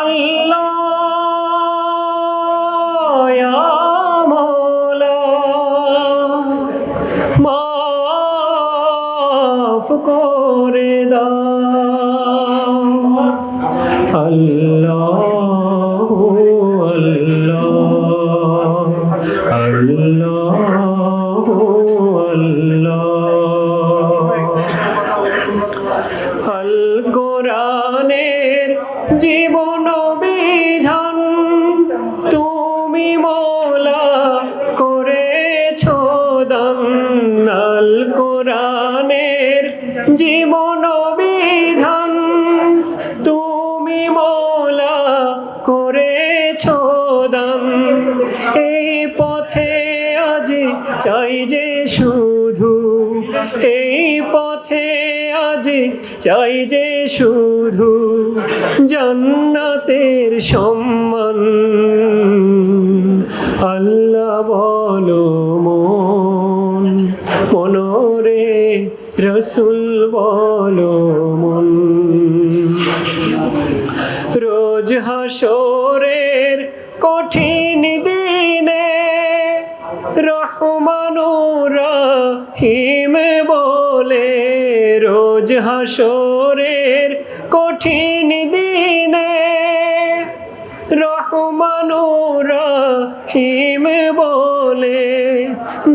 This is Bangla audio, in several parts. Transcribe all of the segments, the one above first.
আল্লাহ ইয়া মাওলা মাফ করে দাও আল্লাহ আল্লাহ আল্লাহ আল কোরআনের জীবন বিধান তুমি মওলা করেছো দান আল কোরআনের জীবন বিধান তুমি মওলা করেছো দান এই পথে আজ চাই যে শুধু এই পথে আজ চাই যে শুধু জান্নাতের সম্মান আল্লাহ বলো মন মনরে রসুল বলো মন রোজ হাসরের কঠিন দিনে রহমানুর রহিম বলে রোজ হাসরের কঠিন দিনে রহমানুর রহিম বলে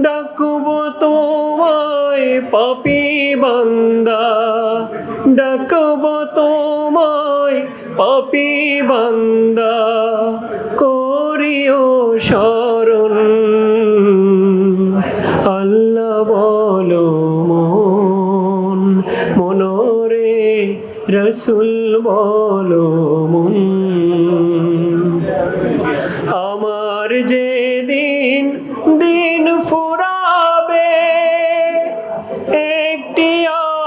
ডাকব তোমায় পাপী বান্দা ডাকব তোমায় পাপী বান্দা করিও শরণ আল্লাহ বলো মন মনরে রসুল বলো মন আমার যেদিন দিন ফুরাবে একটি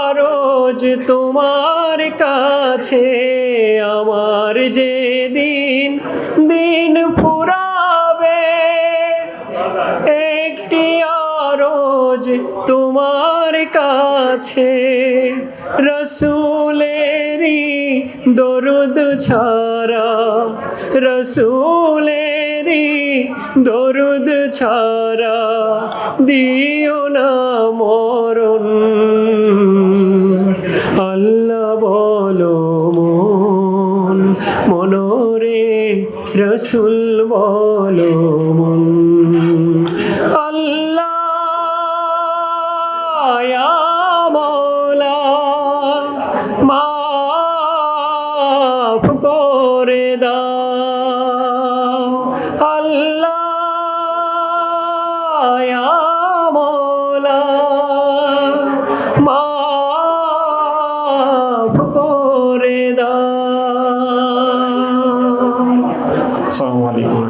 আরজ তোমার কাছে আমার যেদিন দিন ফুরাবে একটি আরজ তোমার কাছে রসুলেরই দরুদ ছাড়া রসুলেরই দরুদ ছাড়া দিও না মরণ আল্লাহ বলো মন মনরে রসুল বলো মন আল্লাহ ইয়া মাওলা মাফ করে দাও আল্লাহ ইয়া মাওলা মাফ করে দাও আসসালামু আলাইকুম।